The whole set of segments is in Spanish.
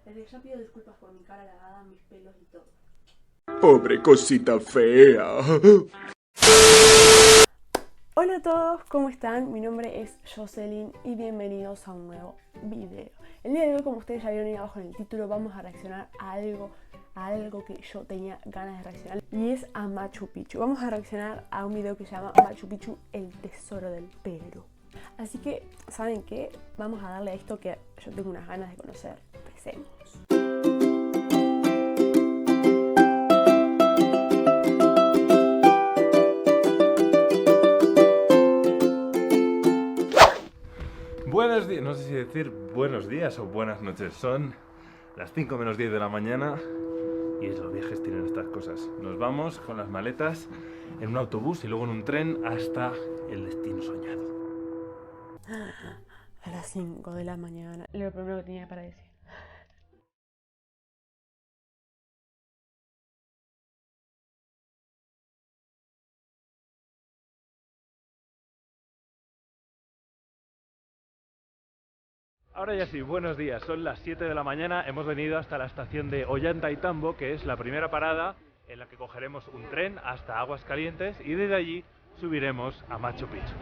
Desde ya pido disculpas por mi cara lavada, mis pelos y todo. Pobre cosita fea. Hola a todos, ¿cómo están? Mi nombre es Jocelyn y bienvenidos a un nuevo video. El día de hoy, como ustedes ya vieron ahí abajo en el título, vamos a reaccionar a algo que yo tenía ganas de reaccionar, y es a Machu Picchu. Vamos a reaccionar a un video que se llama Machu Picchu, el tesoro del Perú. Así que, ¿saben qué? Vamos a darle a esto que yo tengo unas ganas de conocer. Empecemos. Buenos días, no sé si decir buenos días o buenas noches. Son las 5 menos 10 de la mañana y los viajes tienen estas cosas. Nos vamos con las maletas en un autobús y luego en un tren hasta el destino soñado. A las 5 de la mañana, lo primero que tenía para decir. Ahora ya sí, buenos días, son las 7 de la mañana, hemos venido hasta la estación de Ollantaytambo, que es la primera parada en la que cogeremos un tren hasta Aguascalientes y desde allí subiremos a Machu Picchu.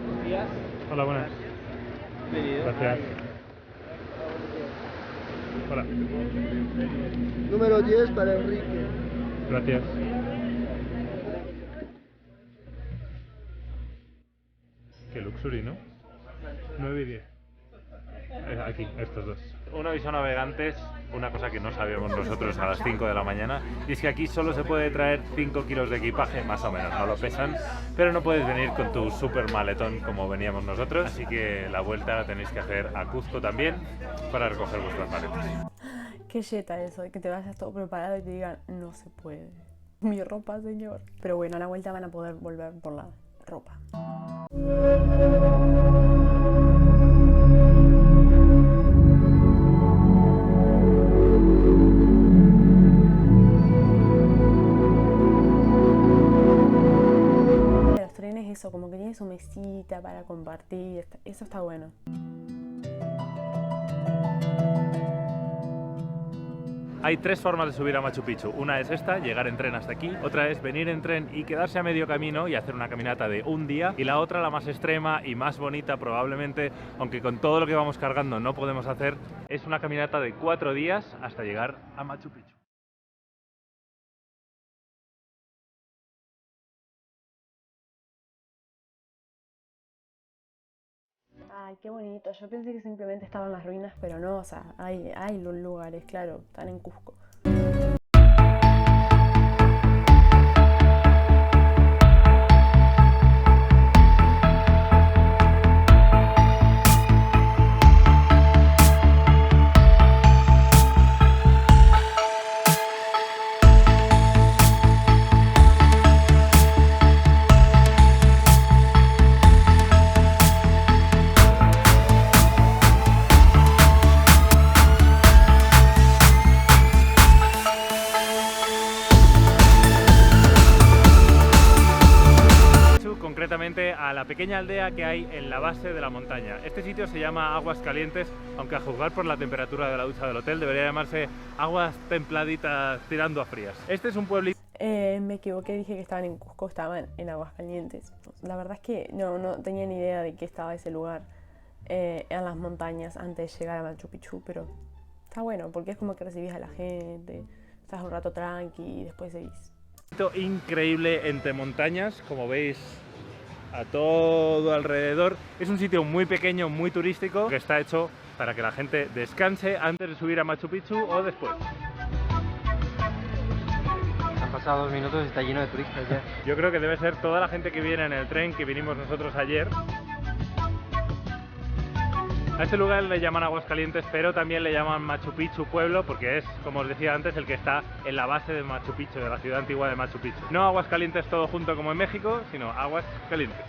Buenos días. Hola, buenas. Bienvenido. Gracias. Hola. Número 10 para Enrique. Gracias. Qué luxury, ¿no? 9 y 10. Aquí, estos dos. Un aviso a navegantes, una cosa que no sabíamos nosotros a las 5 de la mañana, y es que aquí solo se puede traer 5 kilos de equipaje, más o menos, no lo pesan, pero no puedes venir con tu super maletón como veníamos nosotros, así que la vuelta la tenéis que hacer a Cuzco también para recoger vuestras maletas. Qué yeta eso, de que te vayas todo preparado y te digan, no se puede. Mi ropa, señor. Pero bueno, a la vuelta van a poder volver por la ropa. Los trenes, eso, como que tiene su mesita para compartir, eso está bueno. Hay tres formas de subir a Machu Picchu. Una es esta, llegar en tren hasta aquí. Otra es venir en tren y quedarse a medio camino y hacer una caminata de un día. Y la otra, la más extrema y más bonita probablemente, aunque con todo lo que vamos cargando no podemos hacer, es una caminata de 4 días hasta llegar a Machu Picchu. Ay, qué bonito. Yo pensé que simplemente estaban las ruinas, pero no, o sea, hay los lugares, claro, están en Cusco. Concretamente a la pequeña aldea que hay en la base de la montaña. Este sitio se llama Aguascalientes, aunque a juzgar por la temperatura de la ducha del hotel debería llamarse Aguas Templaditas tirando a frías. Este es un pueblito... Me equivoqué, dije que estaban en Cusco, estaban en Aguascalientes. La verdad es que no tenía ni idea de que estaba ese lugar en las montañas antes de llegar a Machu Picchu, pero está bueno porque es como que recibís a la gente, estás un rato tranqui y después seguís. Increíble entre montañas, como veis a todo alrededor. Es un sitio muy pequeño, muy turístico, que está hecho para que la gente descanse antes de subir a Machu Picchu o después. Han pasado 2 minutos y está lleno de turistas ya. Yo creo que debe ser toda la gente que viene en el tren que vinimos nosotros ayer. A este lugar le llaman Aguascalientes, pero también le llaman Machu Picchu Pueblo, porque es, como os decía antes, el que está en la base de Machu Picchu, de la ciudad antigua de Machu Picchu. No Aguascalientes todo junto como en México, sino Aguascalientes.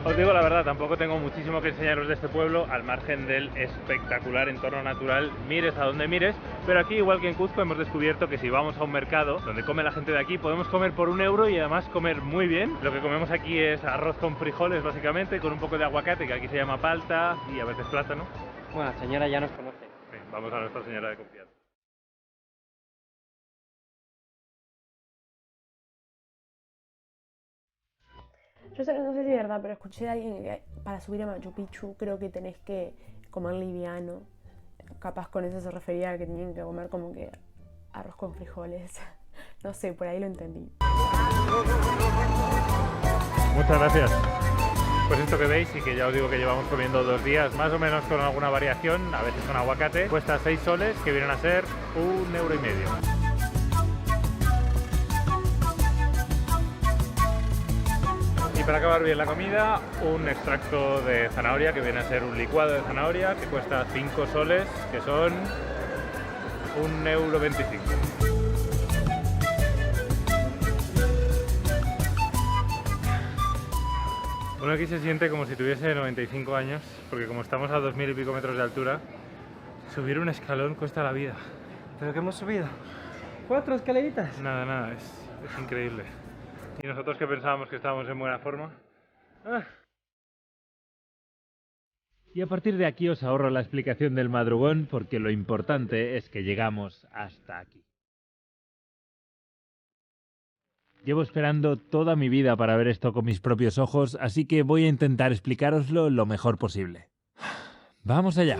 Os digo la verdad, tampoco tengo muchísimo que enseñaros de este pueblo, al margen del espectacular entorno natural, mires a donde mires, pero aquí, igual que en Cuzco, hemos descubierto que si vamos a un mercado donde come la gente de aquí, podemos comer por €1 y además comer muy bien. Lo que comemos aquí es arroz con frijoles, básicamente, con un poco de aguacate, que aquí se llama palta, y a veces plátano. Bueno, la señora ya nos conoce. Sí, vamos a Nuestra Señora de Confianza. Yo no sé si es verdad, pero escuché de alguien que para subir a Machu Picchu creo que tenés que comer liviano. Capaz con eso se refería a que tenían que comer como que arroz con frijoles. No sé, por ahí lo entendí. Muchas gracias. Pues esto que veis, y que ya os digo que llevamos comiendo 2 días, más o menos con alguna variación, a veces con aguacate, cuesta 6 soles, que vienen a ser €1,50. Y para acabar bien la comida, un extracto de zanahoria, que viene a ser un licuado de zanahoria, que cuesta 5 soles, que son €1,25. Uno aquí se siente como si tuviese 95 años, porque como estamos a 2000 y pico metros de altura, subir un escalón cuesta la vida. ¿Pero qué hemos subido? 4 escaleritas. Nada, es increíble. Y nosotros que pensábamos que estábamos en buena forma. ¡Ah! Y a partir de aquí os ahorro la explicación del madrugón, porque lo importante es que llegamos hasta aquí. Llevo esperando toda mi vida para ver esto con mis propios ojos, así que voy a intentar explicároslo lo mejor posible. ¡Vamos allá!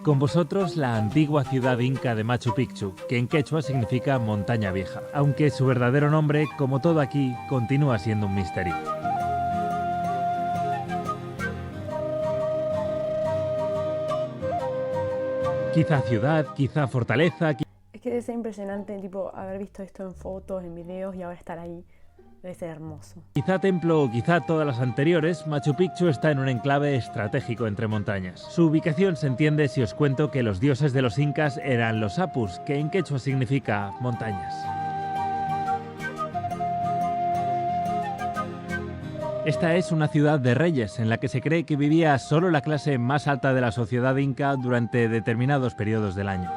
Con vosotros la antigua ciudad inca de Machu Picchu, que en quechua significa montaña vieja, aunque su verdadero nombre, como todo aquí, continúa siendo un misterio. Quizá ciudad, quizá fortaleza. Es que debe ser impresionante, tipo, haber visto esto en fotos, en videos y ahora estar ahí. Debe ser hermoso. Quizá templo o quizá todas las anteriores, Machu Picchu está en un enclave estratégico entre montañas. Su ubicación se entiende si os cuento que los dioses de los incas eran los apus, que en quechua significa montañas. Esta es una ciudad de reyes, en la que se cree que vivía solo la clase más alta de la sociedad inca durante determinados periodos del año.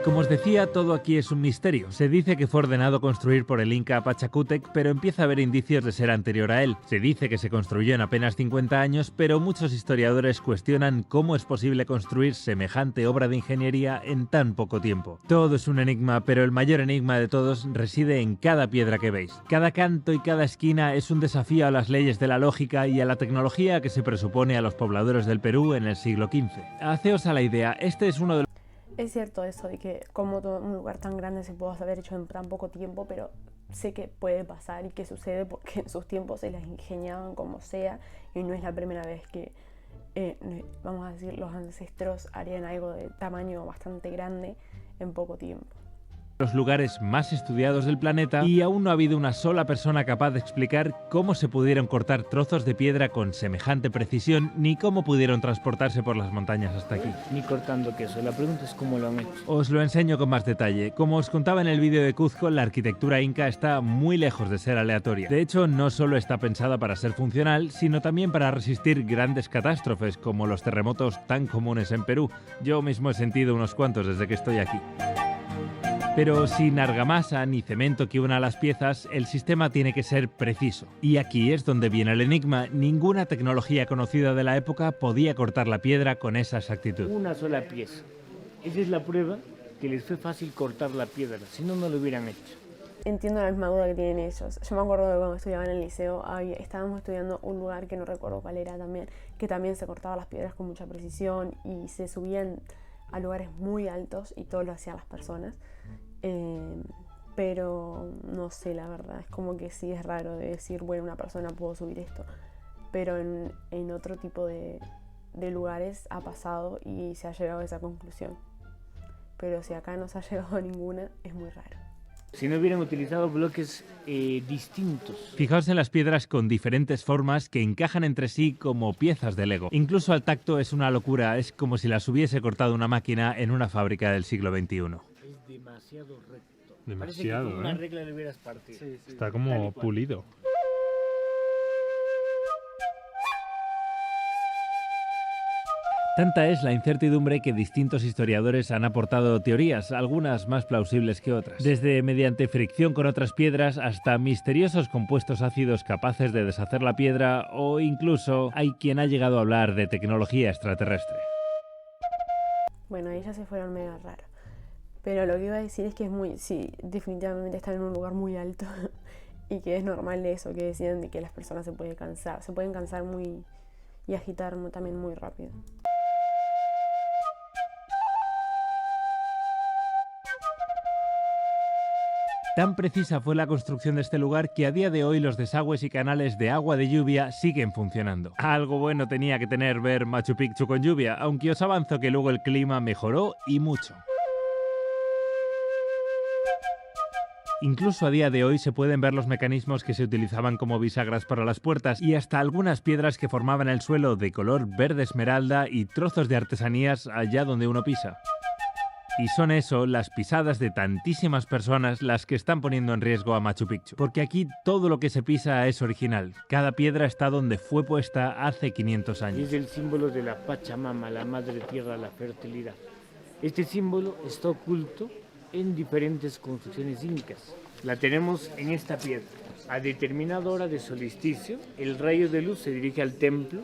Como os decía, todo aquí es un misterio. Se dice que fue ordenado construir por el Inca Pachacútec, pero empieza a haber indicios de ser anterior a él. Se dice que se construyó en apenas 50 años, pero muchos historiadores cuestionan cómo es posible construir semejante obra de ingeniería en tan poco tiempo. Todo es un enigma, pero el mayor enigma de todos reside en cada piedra que veis. Cada canto y cada esquina es un desafío a las leyes de la lógica y a la tecnología que se presupone a los pobladores del Perú en el siglo XV. Haceos a la idea, este es uno de los... Es cierto eso de que como todo un lugar tan grande se puede haber hecho en tan poco tiempo, pero sé que puede pasar y que sucede porque en sus tiempos se las ingeniaban como sea y no es la primera vez que, vamos a decir, los ancestros harían algo de tamaño bastante grande en poco tiempo. Los lugares más estudiados del planeta y aún no ha habido una sola persona capaz de explicar cómo se pudieron cortar trozos de piedra con semejante precisión ni cómo pudieron transportarse por las montañas hasta aquí. Ni cortando queso, la pregunta es cómo lo han hecho. Os lo enseño con más detalle. Como os contaba en el vídeo de Cuzco, la arquitectura inca está muy lejos de ser aleatoria. De hecho, no solo está pensada para ser funcional, sino también para resistir grandes catástrofes como los terremotos tan comunes en Perú. Yo mismo he sentido unos cuantos desde que estoy aquí. Pero sin argamasa ni cemento que una las piezas, el sistema tiene que ser preciso. Y aquí es donde viene el enigma. Ninguna tecnología conocida de la época podía cortar la piedra con esa exactitud. Una sola pieza. Esa es la prueba que les fue fácil cortar la piedra, si no, no lo hubieran hecho. Entiendo la misma duda que tienen ellos. Yo me acuerdo de cuando estudiaba en el liceo, estábamos estudiando un lugar que no recuerdo cuál era también, que también se cortaba las piedras con mucha precisión y se subían a lugares muy altos y todo lo hacían las personas. Pero no sé, la verdad, es como que sí es raro de decir, bueno, una persona pudo subir esto, pero en otro tipo de lugares ha pasado y se ha llegado a esa conclusión, pero si acá no se ha llegado a ninguna, es muy raro. Si no hubieran utilizado bloques distintos. Fijaos en las piedras con diferentes formas que encajan entre sí como piezas de Lego. Incluso al tacto es una locura, es como si las hubiese cortado una máquina en una fábrica del siglo XXI. Es demasiado recto. Parece que Demasiado, con una ¿eh? regla le hubieras partido. Está Tal como y cual. pulido. Tanta es la incertidumbre que distintos historiadores han aportado teorías, algunas más plausibles que otras. Desde mediante fricción con otras piedras hasta misteriosos compuestos ácidos capaces de deshacer la piedra, o incluso hay quien ha llegado a hablar de tecnología extraterrestre. Bueno, ahí ya se fueron mega raro. Pero lo que iba a decir es que es muy, sí, definitivamente están en un lugar muy alto y que es normal eso, que decían de que las personas se pueden cansar muy y agitar también muy rápido. Tan precisa fue la construcción de este lugar que a día de hoy los desagües y canales de agua de lluvia siguen funcionando. Algo bueno tenía que tener ver Machu Picchu con lluvia, aunque os avanzo que luego el clima mejoró y mucho. Incluso a día de hoy se pueden ver los mecanismos que se utilizaban como bisagras para las puertas y hasta algunas piedras que formaban el suelo de color verde esmeralda y trozos de artesanías allá donde uno pisa. Y son eso, las pisadas de tantísimas personas, las que están poniendo en riesgo a Machu Picchu. Porque aquí todo lo que se pisa es original. Cada piedra está donde fue puesta hace 500 Y años. es el símbolo de la Pachamama, la madre tierra, la fertilidad. Este símbolo está oculto en diferentes construcciones incas. La tenemos en esta piedra. A determinada hora de solsticio, el rayo de luz se dirige al templo,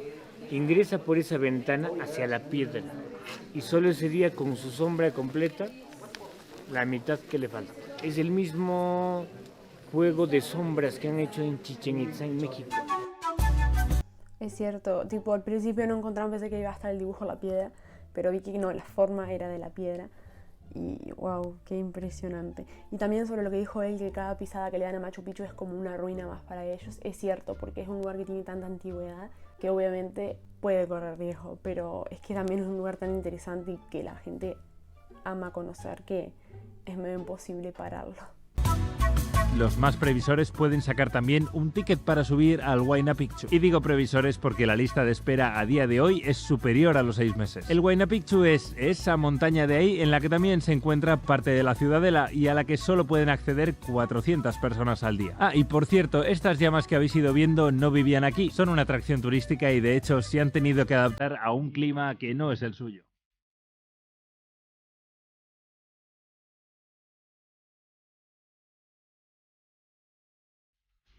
ingresa por esa ventana hacia la piedra y solo ese día con su sombra completa la mitad que le falta. Es el mismo juego de sombras que han hecho en Chichén Itzá en México. Es cierto, tipo al principio no encontraba, pensé que iba a estar el dibujo de la piedra, pero vi que no, la forma era de la piedra. Y wow, qué impresionante. Y también sobre lo que dijo él, que cada pisada que le dan a Machu Picchu es como una ruina más para ellos. Es cierto, porque es un lugar que tiene tanta antigüedad que obviamente puede correr riesgo, pero es que también es un lugar tan interesante y que la gente ama conocer que es medio imposible pararlo. Los más previsores pueden sacar también un ticket para subir al Huayna Picchu. Y digo previsores porque la lista de espera a día de hoy es superior a los 6 meses. El Huayna Picchu es esa montaña de ahí en la que también se encuentra parte de la ciudadela y a la que solo pueden acceder 400 personas al día. Ah, y por cierto, estas llamas que habéis ido viendo no vivían aquí. Son una atracción turística y de hecho se han tenido que adaptar a un clima que no es el suyo.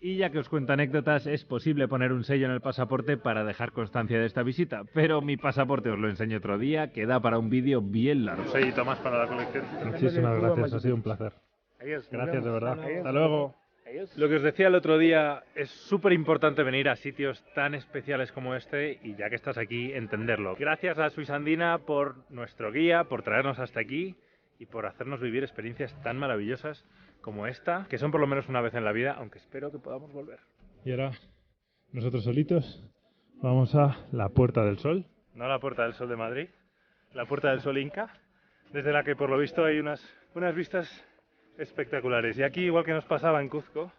Y ya que os cuento anécdotas, es posible poner un sello en el pasaporte para dejar constancia de esta visita, pero mi pasaporte os lo enseño otro día, que da para un vídeo bien largo. Un sellito más para la colección. Muchísimas gracias, ha sido un placer. Adiós. Gracias de verdad. Adiós. Hasta luego. Adiós. Lo que os decía el otro día, es súper importante venir a sitios tan especiales como este y ya que estás aquí, entenderlo. Gracias a Suizandina por nuestro guía, por traernos hasta aquí y por hacernos vivir experiencias tan maravillosas como esta, que son por lo menos una vez en la vida, aunque espero que podamos volver. Y ahora, nosotros solitos, vamos a la Puerta del Sol. No la Puerta del Sol de Madrid, la Puerta del Sol Inca, desde la que por lo visto hay unas vistas espectaculares. Y aquí, igual que nos pasaba en Cuzco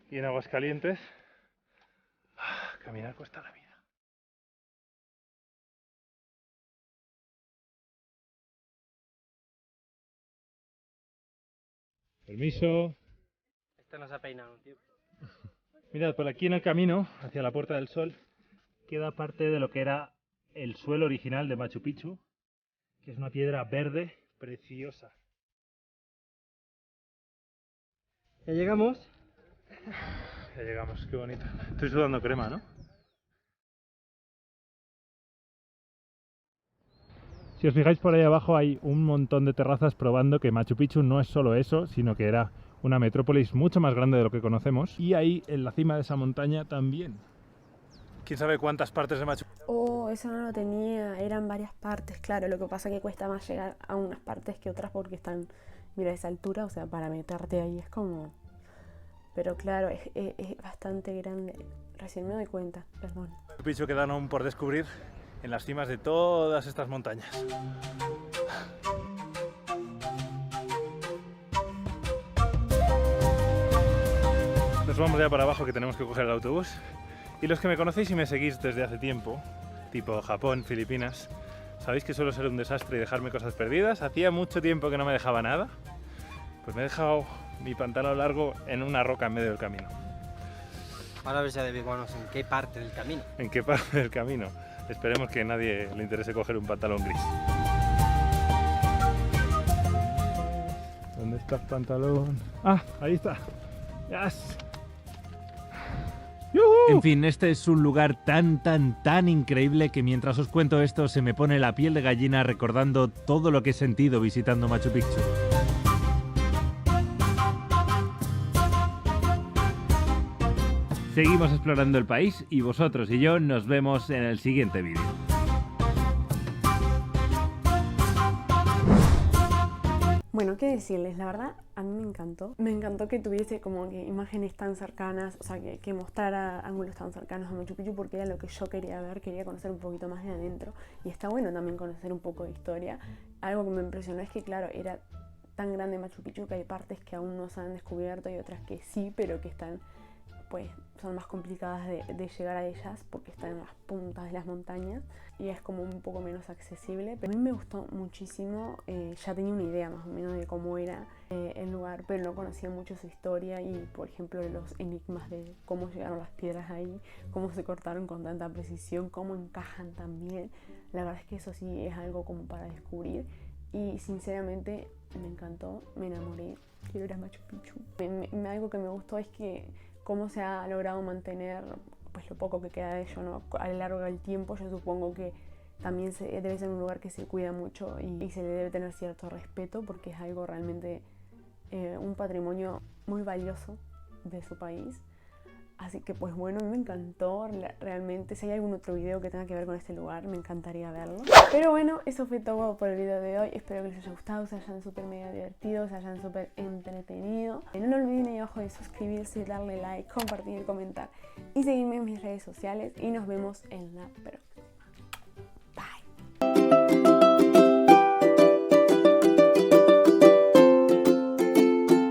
y en Aguascalientes, caminar cuesta la vida. Permiso. Este no se ha peinado, tío. Mirad, por aquí en el camino hacia la Puerta del Sol queda parte de lo que era el suelo original de Machu Picchu, que es una piedra verde preciosa. Ya llegamos. Ya llegamos, qué bonito. Estoy sudando crema, ¿no? Si os fijáis por ahí abajo hay un montón de terrazas probando que Machu Picchu no es solo eso, sino que era una metrópolis mucho más grande de lo que conocemos. Y ahí, en la cima de esa montaña también. ¿Quién sabe cuántas partes de Machu Picchu? Oh, eso no lo tenía, eran varias partes, claro, lo que pasa es que cuesta más llegar a unas partes que otras porque están, mira, a esa altura, o sea, para meterte ahí es como... Pero claro, es bastante grande, recién me doy cuenta, perdón. Machu Picchu quedan aún por descubrir en las cimas de todas estas montañas. Nos vamos ya para abajo que tenemos que coger el autobús. Y los que me conocéis y me seguís desde hace tiempo, tipo Japón, Filipinas, sabéis que suelo ser un desastre y dejarme cosas perdidas. Hacía mucho tiempo que no me dejaba nada. Pues me he dejado mi pantalón largo en una roca en medio del camino. Ahora a ver si averiguamos en qué parte del camino. ¿En qué parte del camino? Esperemos que a nadie le interese coger un pantalón gris. ¿Dónde está el pantalón? ¡Ah! Ahí está. ¡Yes! ¡Yuhu! En fin, este es un lugar tan increíble que mientras os cuento esto se me pone la piel de gallina recordando todo lo que he sentido visitando Machu Picchu. Seguimos explorando el país y vosotros y yo nos vemos en el siguiente vídeo. Bueno, qué decirles, la verdad a mí me encantó. Me encantó que tuviese como que imágenes tan cercanas, o sea, que mostrara ángulos tan cercanos a Machu Picchu porque era lo que yo quería ver, quería conocer un poquito más de adentro. Y está bueno también conocer un poco de historia. Algo que me impresionó es que, claro, era tan grande Machu Picchu que hay partes que aún no se han descubierto y otras que sí, pero que están, pues, son más complicadas de llegar a ellas porque están en las puntas de las montañas y es como un poco menos accesible. Pero a mí me gustó muchísimo, ya tenía una idea más o menos de cómo era el lugar, pero no conocía mucho su historia y, por ejemplo, los enigmas de cómo llegaron las piedras ahí, cómo se cortaron con tanta precisión, cómo encajan tan bien. La verdad es que eso sí es algo como para descubrir y sinceramente me encantó, me enamoré, quiero ir a Machu Picchu. Algo que me gustó es que cómo se ha logrado mantener pues lo poco que queda de ello, ¿no? A lo largo del tiempo. Yo supongo que también debe ser un lugar que se cuida mucho y se le debe tener cierto respeto porque es algo realmente un patrimonio muy valioso de su país. Así que pues bueno, a mí me encantó realmente. Si hay algún otro video que tenga que ver con este lugar, me encantaría verlo. Pero bueno, eso fue todo por el video de hoy. Espero que les haya gustado, se hayan súper mega divertido, se hayan súper entretenido. No olviden ahí abajo de suscribirse, darle like, compartir, comentar y seguirme en mis redes sociales. Y nos vemos en la próxima.